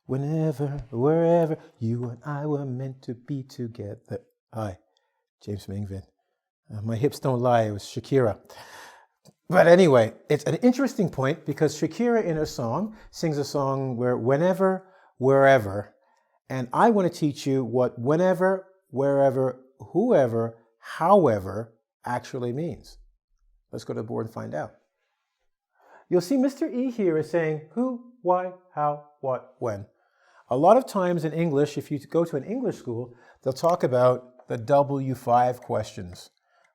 whenever, wherever, you and I were meant to be together. Hi, James from engVid. My hips don't lie, it was Shakira. But anyway, it's an interesting point because Shakira in her song sings a song where whenever, wherever, and I want to teach you what whenever, wherever, whoever, however actually means. Let's go to the board and find out. You'll see Mr. E here is saying who, why, how, what, when. A lot of times in English, if you go to an English school, they'll talk about the W5 questions,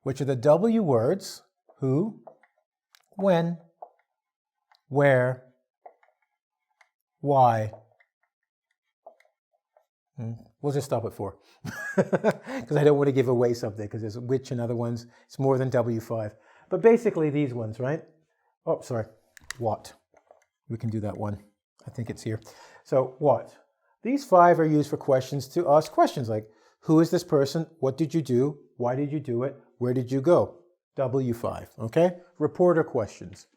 which are the W words, who, when, where, why. We'll just stop at 4 because I don't want to give away something because there's which and other ones. It's more than W5. But basically these ones, right? Oh, sorry. What? We can do that one. I think it's here. So what? These 5 are used for questions to ask questions like, who is this person? What did you do? Why did you do it? Where did you go? W5, okay? Reporter questions.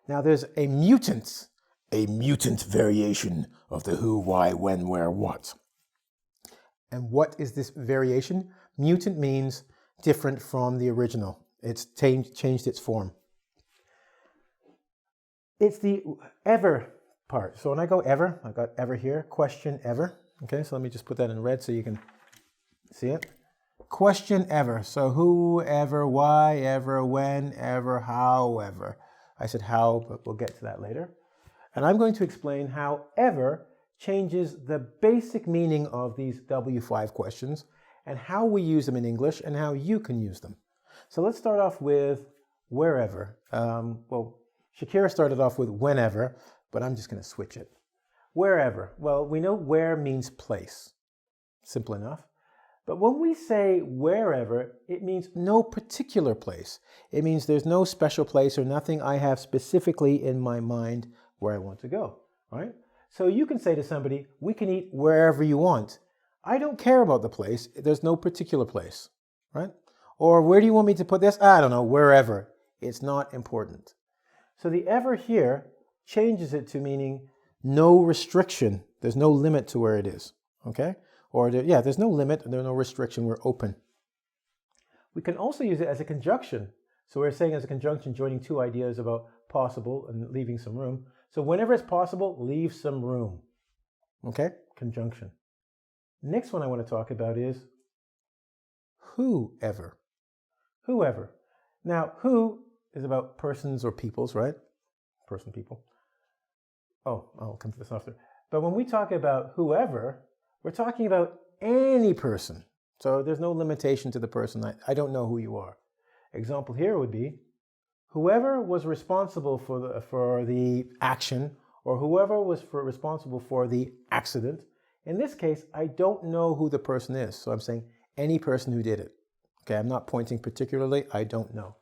Now there's a mutant variation of the who, why, when, where, what. And what is this variation? Mutant means different from the original. It's changed its form. It's the ever part. So when I go ever, I've got ever here, question ever. Okay, so let me just put that in red so you can see it. Question ever. So whoever, why ever, when ever, however. I said how, but we'll get to that later. And I'm going to explain how ever changes the basic meaning of these W5 questions and how we use them in English and how you can use them. So let's start off with wherever. Well, Shakira started off with whenever, but I'm just going to switch it. Wherever. Well, we know where means place. Simple enough. But when we say wherever, it means no particular place. It means there's no special place or nothing I have specifically in my mind where I want to go, right? So you can say to somebody, we can eat wherever you want. I don't care about the place. There's no particular place, right? Or where do you want me to put this? I don't know, wherever. It's not important. So the ever here changes it to meaning no restriction. There's no limit to where it is, okay? Or there's no limit, there's no restriction, we're open. We can also use it as a conjunction. So we're saying as a conjunction, joining two ideas about possible and leaving some room. So whenever it's possible, leave some room. Okay, conjunction. Next one I want to talk about is whoever. Whoever. Now, who is about persons or peoples, right? Person, people. Oh, I'll come to this after. But when we talk about whoever, we're talking about any person. So there's no limitation to the person. I don't know who you are. Example here would be whoever was responsible for the action or whoever was responsible for the accident. In this case, I don't know who the person is. So I'm saying any person who did it. Okay, I'm not pointing particularly. I don't know.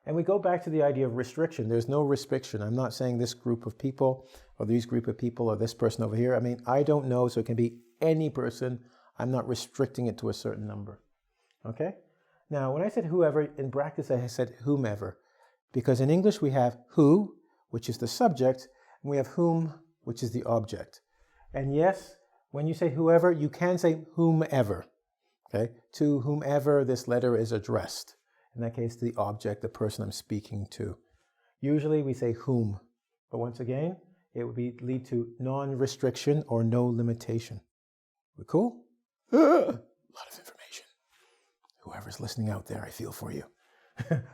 And we go back to the idea of restriction. There's no restriction. I'm not saying this group of people or these group of people or this person over here. I mean, I don't know, so it can be any person. I'm not restricting it to a certain number. Okay? Now, when I said whoever, in practice I said whomever. Because in English we have who, which is the subject, and we have whom, which is the object. And yes, when you say whoever, you can say whomever. Okay? To whomever this letter is addressed. In that case, the object, the person I'm speaking to. Usually we say whom. But once again, it would lead to non-restriction or no limitation. We cool? A lot of information. Whoever's listening out there, I feel for you.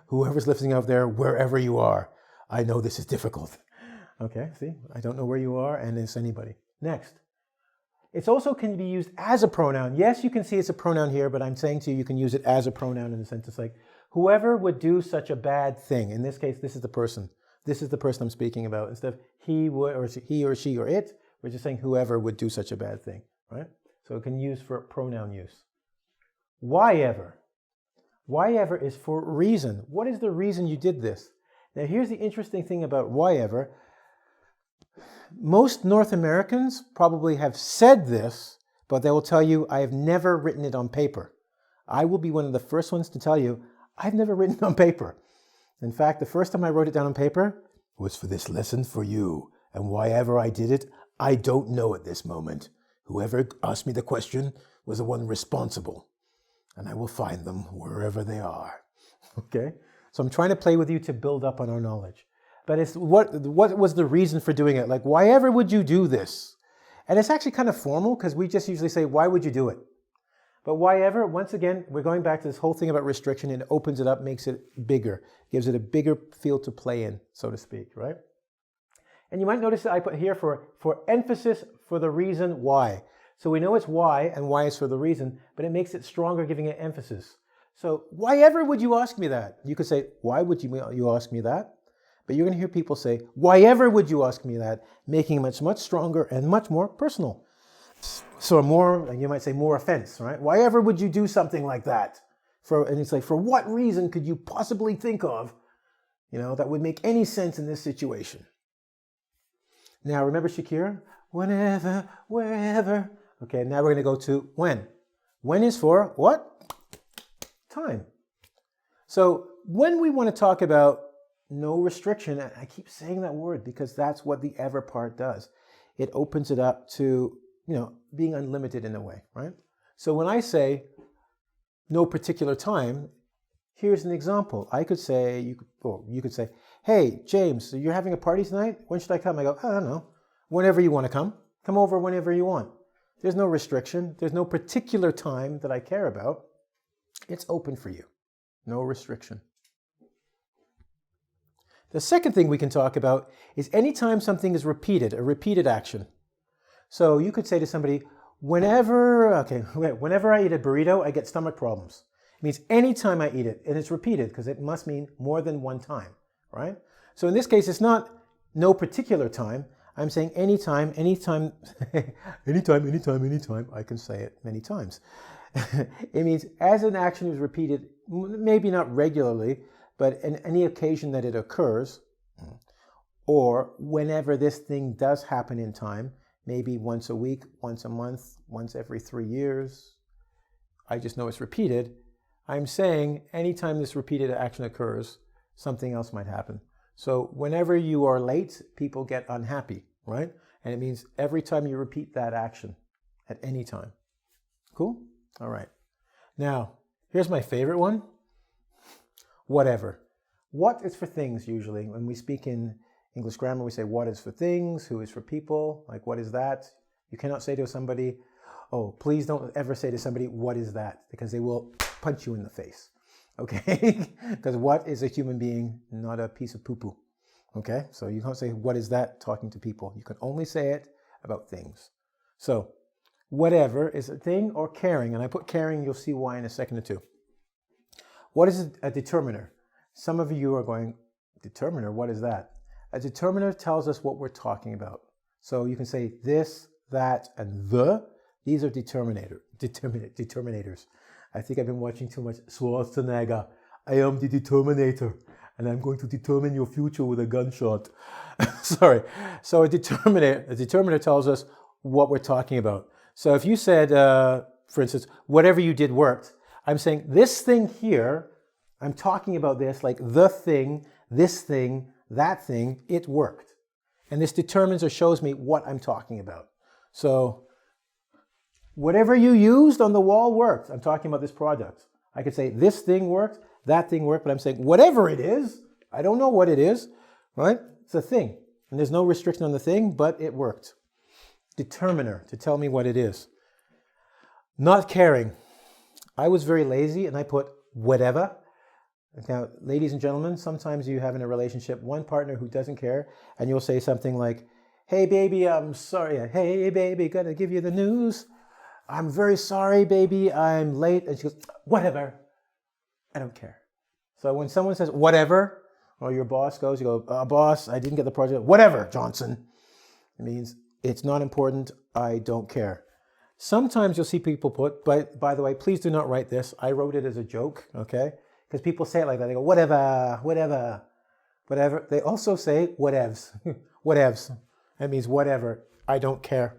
Whoever's listening out there, wherever you are, I know this is difficult. Okay, see? I don't know where you are, and it's anybody. Next. It also can be used as a pronoun. Yes, you can see it's a pronoun here, but I'm saying to you, you can use it as a pronoun in the sense it's like, whoever would do such a bad thing. In this case, this is the person. This is the person I'm speaking about. Instead of he would, or he or she or it, we're just saying whoever would do such a bad thing, right? So it can use for pronoun use. Whyever. Whyever is for reason. What is the reason you did this? Now here's the interesting thing about whyever. Most North Americans probably have said this, but they will tell you, I have never written it on paper. I will be one of the first ones to tell you, I've never written it on paper. In fact, the first time I wrote it down on paper was for this lesson for you. And whyever I did it, I don't know at this moment. Whoever asked me the question was the one responsible, and I will find them wherever they are. Okay? So I'm trying to play with you to build up on our knowledge. But it's what was the reason for doing it? Like, why ever would you do this? And it's actually kind of formal because we just usually say, why would you do it? But why ever, once again, we're going back to this whole thing about restriction, and it opens it up, makes it bigger, gives it a bigger field to play in, so to speak, right? And you might notice that I put here for emphasis for the reason why. So we know it's why, and why is for the reason, but it makes it stronger, giving it emphasis. So why ever would you ask me that? You could say, why would you ask me that? But you're going to hear people say, why ever would you ask me that? Making it much stronger and much more personal. So more, you might say more offense, right? Why ever would you do something like that? And it's like, for what reason could you possibly think of, that would make any sense in this situation? Now, remember Shakira? Whenever, wherever. Okay, now we're going to go to when. When is for what? Time. So when we want to talk about no restriction, and I keep saying that word because that's what the ever part does. It opens it up to, being unlimited in a way, right? So when I say no particular time, here's an example. I could say, you could say, hey, James, so you're having a party tonight? When should I come? I go, I don't know. Whenever you want to come. Come over whenever you want. There's no restriction. There's no particular time that I care about. It's open for you. No restriction. The second thing we can talk about is anytime something is repeated, a repeated action. So you could say to somebody, whenever I eat a burrito, I get stomach problems. It means anytime I eat it, and it's repeated because it must mean more than one time, right? So in this case, it's not no particular time. I'm saying anytime, anytime, anytime. I can say it many times. It means as an action is repeated, maybe not regularly, but in any occasion that it occurs, or whenever this thing does happen in time, maybe once a week, once a month, once every 3 years, I just know it's repeated. I'm saying anytime this repeated action occurs, something else might happen. So whenever you are late, people get unhappy, right? And it means every time you repeat that action at any time. Cool? All right. Now, here's my favorite one. Whatever. What is for things usually. When we speak in English grammar, we say what is for things, who is for people, like what is that? You cannot say to somebody, oh, please don't ever say to somebody, what is that? Because they will punch you in the face, okay? Because what is a human being, not a piece of poo-poo, okay? So you can't say, what is that, talking to people. You can only say it about things. So whatever is a thing or caring, and I put caring, you'll see why in a second or two. What is a determiner? Some of you are going, determiner, what is that? A determiner tells us what we're talking about. So you can say this, that, and the. These are determinators. I think I've been watching too much Schwarzenegger. I am the determinator, and I'm going to determine your future with a gunshot. Sorry. So a determiner tells us what we're talking about. So if you said, for instance, whatever you did worked, I'm saying this thing here, I'm talking about this, like the thing, this thing, that thing, it worked. And this determines or shows me what I'm talking about. So whatever you used on the wall worked. I'm talking about this product. I could say this thing worked, that thing worked, but I'm saying whatever it is, I don't know what it is, right? It's a thing. And there's no restriction on the thing, but it worked. Determiner, to tell me what it is. Not caring. I was very lazy and I put whatever. Now, ladies and gentlemen, sometimes you have in a relationship one partner who doesn't care, and you'll say something like, hey baby, I'm sorry. Hey baby, gotta give you the news. I'm very sorry, baby, I'm late. And she goes, whatever. I don't care. So when someone says whatever, or your boss goes, you go, boss, I didn't get the project. Whatever, Johnson. It means it's not important. I don't care. Sometimes you'll see people put, but by the way, please do not write this. I wrote it as a joke, okay? Because people say it like that. They go, whatever, whatever, whatever. They also say whatevs. Whatevs. That means whatever. I don't care.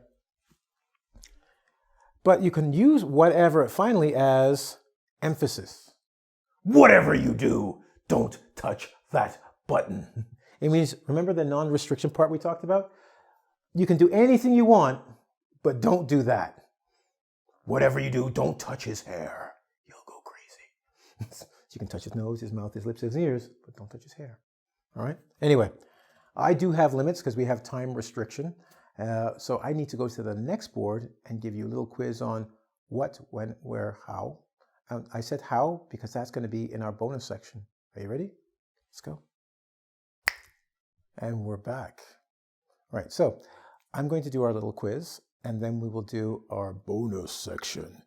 But you can use whatever finally as emphasis. Whatever you do, don't touch that button. It means, remember the non-restriction part we talked about? You can do anything you want, but don't do that. Whatever you do, don't touch his hair. You'll go crazy. You can touch his nose, his mouth, his lips, his ears, but don't touch his hair. All right? Anyway, I do have limits because we have time restriction. So I need to go to the next board and give you a little quiz on what, when, where, how. I said how because that's going to be in our bonus section. Are you ready? Let's go. And we're back. All right, so I'm going to do our little quiz, and then we will do our bonus section.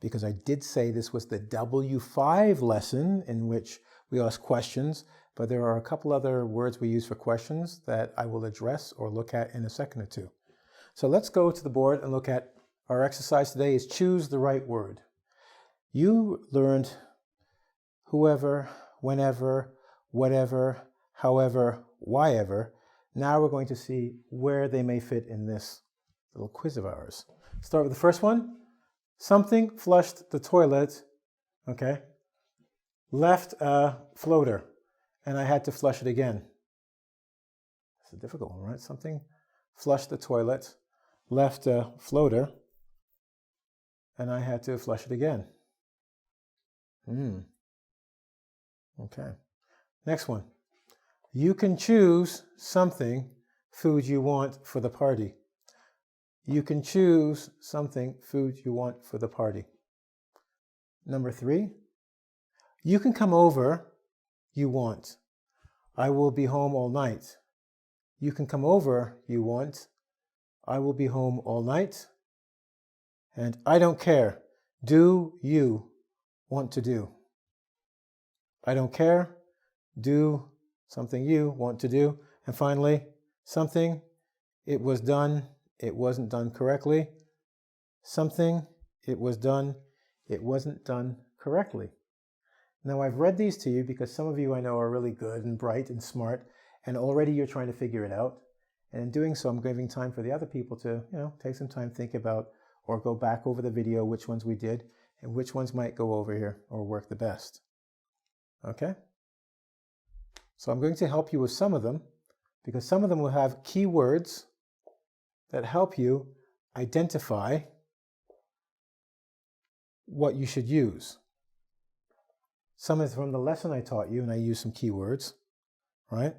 Because I did say this was the W5 lesson in which we ask questions, but there are a couple other words we use for questions that I will address or look at in a second or two. So let's go to the board and look at our exercise today is choose the right word. You learned whoever, whenever, whatever, however, whyever. Now we're going to see where they may fit in this little quiz of ours. Start with the first one. Something flushed the toilet, okay, left a floater, and I had to flush it again. It's a difficult one, right? Something flushed the toilet, left a floater, and I had to flush it again. Okay. Next one. You can choose something, food you want for the party. You can choose something, food you want for the party. Number 3. You can come over, you want. I will be home all night. You can come over, you want. I will be home all night. And I don't care. Do you want to do? I don't care. Do something you want to do. And finally, something, it was done, it wasn't done correctly. Something, it was done, it wasn't done correctly. Now I've read these to you because some of you I know are really good and bright and smart, and already you're trying to figure it out. And in doing so, I'm giving time for the other people to, take some time, think about, or go back over the video, which ones we did, and which ones might go over here or work the best. Okay? So I'm going to help you with some of them, because some of them will have keywords that help you identify what you should use. Some is from the lesson I taught you, and I used some keywords, right?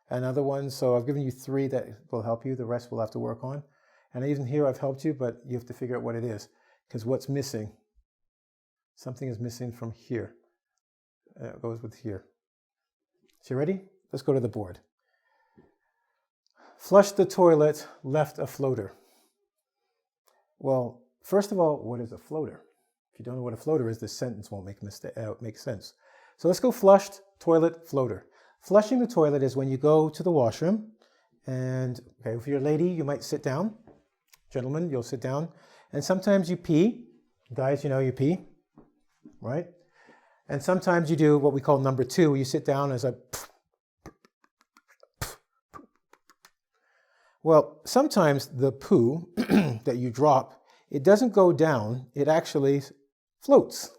And other ones, so I've given you 3 that will help you. The rest we'll have to work on. And even here I've helped you, but you have to figure out what it is, because what's missing? Something is missing from here. It goes with here. So you ready? Let's go to the board. Flushed the toilet, left a floater. Well, first of all, what is a floater? If you don't know what a floater is, this sentence won't make sense. So let's go flushed, toilet, floater. Flushing the toilet is when you go to the washroom, and okay, if you're a lady, you might sit down. Gentlemen, you'll sit down. And sometimes you pee. Guys, you pee, right? And sometimes you do what we call number 2, where you sit down as a... Well, sometimes the poo that you drop, it doesn't go down, it actually floats.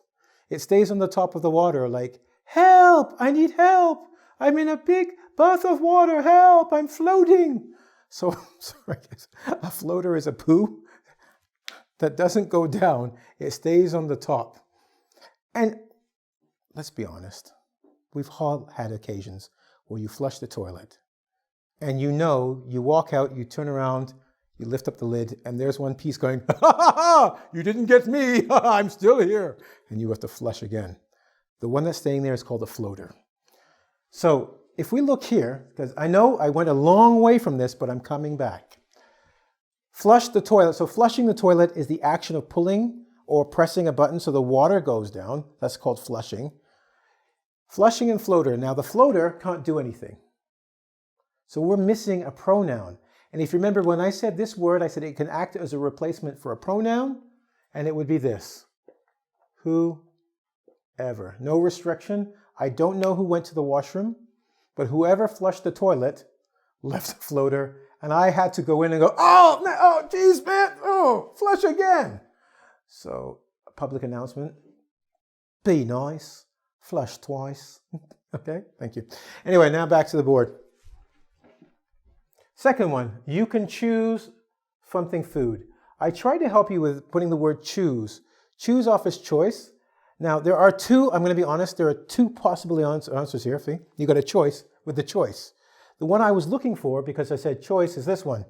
It stays on the top of the water like, help, I need help. I'm in a big bath of water, help, I'm floating. So, sorry, a floater is a poo that doesn't go down, it stays on the top. And let's be honest, we've all had occasions where you flush the toilet and you walk out, you turn around, you lift up the lid, and there's one piece going, ha ha ha, you didn't get me, I'm still here. And you have to flush again. The one that's staying there is called a floater. So if we look here, because I know I went a long way from this, but I'm coming back. Flush the toilet. So flushing the toilet is the action of pulling or pressing a button so the water goes down. That's called flushing. Flushing and floater. Now the floater can't do anything. So we're missing a pronoun. And if you remember when I said this word, I said it can act as a replacement for a pronoun, and it would be this. Whoever. No restriction. I don't know who went to the washroom, but whoever flushed the toilet left a floater, and I had to go in and go, oh, geez, man, flush again. So, a public announcement. Be nice. Flush twice. Okay, thank you. Anyway, now back to the board. Second one, you can choose something food. I tried to help you with putting the word choose. Choose offers choice. Now, there are two, I'm going to be honest, there are two possible answers here. See, you got a choice with the choice. The one I was looking for, because I said choice, is this one.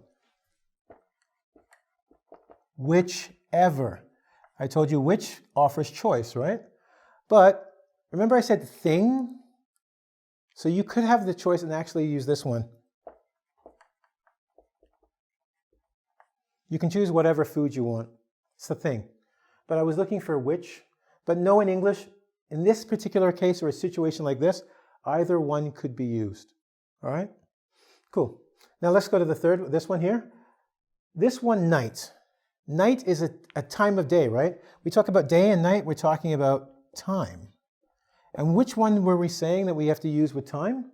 Whichever. I told you which offers choice, right? But remember I said thing? So you could have the choice and actually use this one. You can choose whatever food you want. It's the thing. But I was looking for which. But no, in English, in this particular case or a situation like this, either one could be used. All right? Cool. Now let's go to the third, this one here. This one, night. Night is a time of day, right? We talk about day and night, we're talking about time. And which one were we saying that we have to use with time?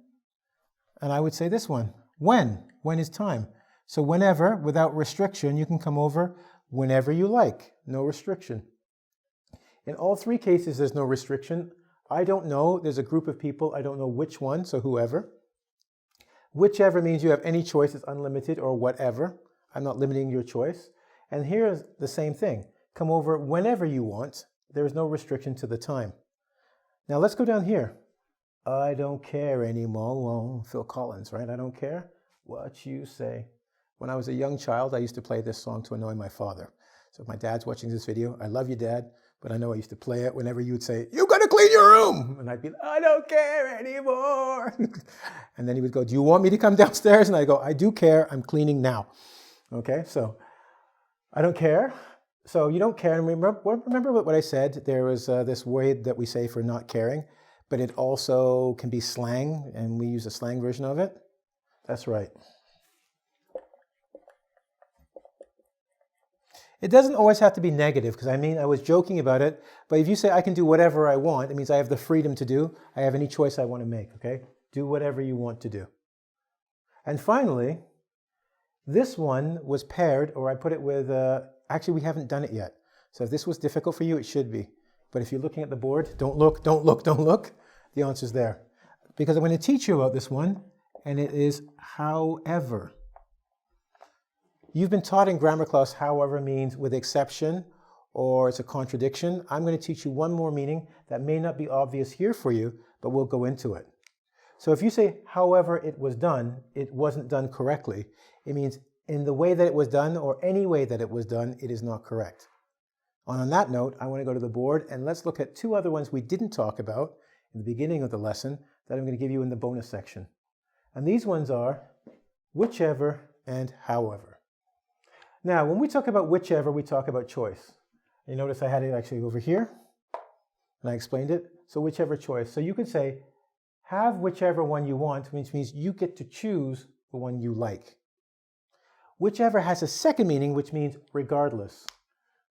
And I would say this one. When? When is time? So whenever, without restriction, you can come over whenever you like. No restriction. In all three cases, there's no restriction. I don't know. There's a group of people. I don't know which one, so whoever. Whichever means you have any choice. It's unlimited or whatever. I'm not limiting your choice. And here's the same thing. Come over whenever you want. There is no restriction to the time. Now let's go down here. I don't care anymore. Well, Phil Collins, right? I don't care what you say. When I was a young child, I used to play this song to annoy my father. So if my dad's watching this video, I love you, Dad, but I know I used to play it whenever you would say, you gotta clean your room! And I'd be like, I don't care anymore! And then he would go, do you want me to come downstairs? And I go, I do care, I'm cleaning now. Okay, so I don't care. So you don't care. And remember what I said? There was this word that we say for not caring, but it also can be slang, and we use a slang version of it. That's right. It doesn't always have to be negative, because I was joking about it, but if you say I can do whatever I want, it means I have the freedom to do. I have any choice I want to make, okay? Do whatever you want to do. And finally, this one was paired, or I put it with, actually we haven't done it yet. So if this was difficult for you, it should be. But if you're looking at the board, don't look, don't look, don't look. The answer's there. Because I'm going to teach you about this one, and it is however. You've been taught in grammar class however means with exception, or it's a contradiction. I'm going to teach you one more meaning that may not be obvious here for you, but we'll go into it. So if you say, however it was done, it wasn't done correctly, it means in the way that it was done or any way that it was done, it is not correct. On that note, I want to go to the board and let's look at two other ones we didn't talk about in the beginning of the lesson that I'm going to give you in the bonus section. And these ones are whichever and however. Now, when we talk about whichever, we talk about choice. You notice I had it actually over here, and I explained it. So whichever choice. So you could say, have whichever one you want, which means you get to choose the one you like. Whichever has a second meaning, which means regardless,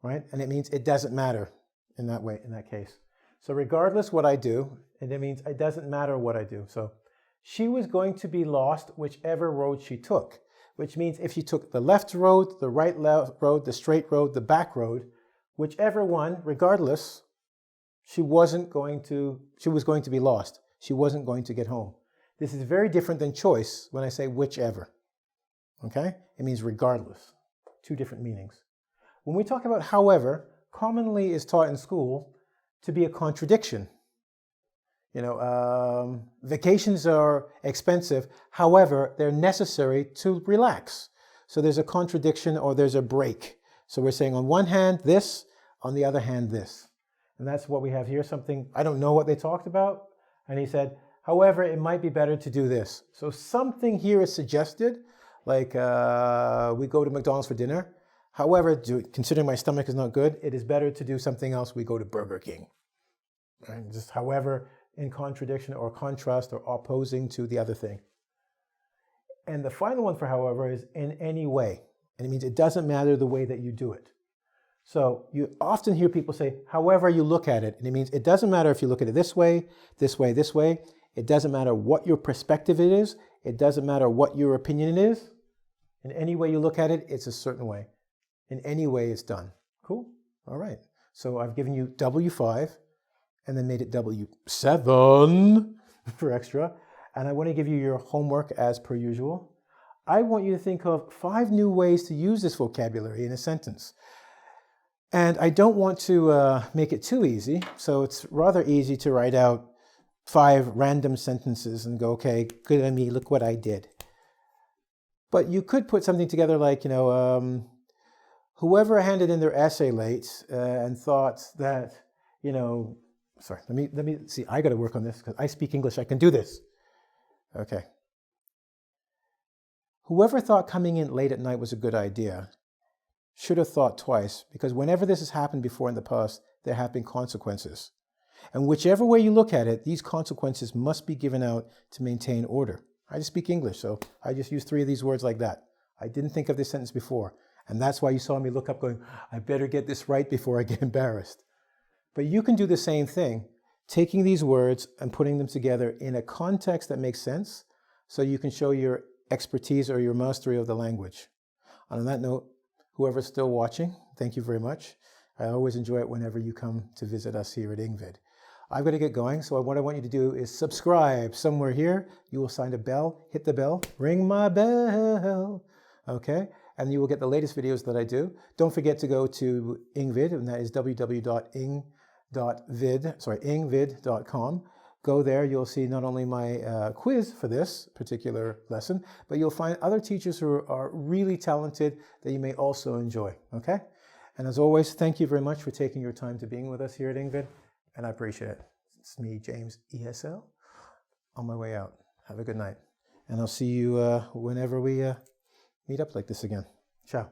right? And it means it doesn't matter in that way, in that case. So regardless what I do, and it means it doesn't matter what I do. So she was going to be lost whichever road she took. Which means if she took the left road, the right road, the straight road, the back road, whichever one, regardless, she was going to be lost. She wasn't going to get home. This is very different than choice when I say whichever. Okay? It means regardless. Two different meanings. When we talk about however, commonly is taught in school to be a contradiction. You know, vacations are expensive. However, they're necessary to relax. So there's a contradiction or there's a break. So we're saying on one hand this, on the other hand this. And that's what we have here, something, I don't know what they talked about. And he said, however, it might be better to do this. So something here is suggested, like we go to McDonald's for dinner. However, considering my stomach is not good, it is better to do something else. We go to Burger King. Right? Just however, in contradiction or contrast or opposing to the other thing. And the final one for however is in any way. And it means it doesn't matter the way that you do it. So you often hear people say, however you look at it. And it means it doesn't matter if you look at it this way, this way, this way. It doesn't matter what your perspective it is. It doesn't matter what your opinion is. In any way you look at it, it's a certain way. In any way it's done. Cool? All right. So I've given you W5. And then made it W7 for extra. And I want to give you your homework as per usual. I want you to think of 5 new ways to use this vocabulary in a sentence. And I don't want to make it too easy, so it's rather easy to write out 5 random sentences and go, okay, good on me, look what I did. But you could put something together like, whoever handed in their essay late and thought that, sorry, let me see, I got to work on this because I speak English, I can do this. Okay. Whoever thought coming in late at night was a good idea should have thought twice, because whenever this has happened before in the past, there have been consequences. And whichever way you look at it, these consequences must be given out to maintain order. I just speak English, so I just use 3 of these words like that. I didn't think of this sentence before, and that's why you saw me look up going, I better get this right before I get embarrassed. But you can do the same thing, taking these words and putting them together in a context that makes sense, so you can show your expertise or your mastery of the language. And on that note, whoever's still watching, thank you very much. I always enjoy it whenever you come to visit us here at engVid. I've got to get going, so what I want you to do is subscribe somewhere here. You will find a bell, hit the bell, ring my bell, okay? And you will get the latest videos that I do. Don't forget to go to engVid, and that is engvid.com. Go there, you'll see not only my quiz for this particular lesson, but you'll find other teachers who are really talented that you may also enjoy, okay? And as always, thank you very much for taking your time to being with us here at engVid, and I appreciate it. It's me, James, ESL, on my way out. Have a good night. And I'll see you whenever we meet up like this again. Ciao.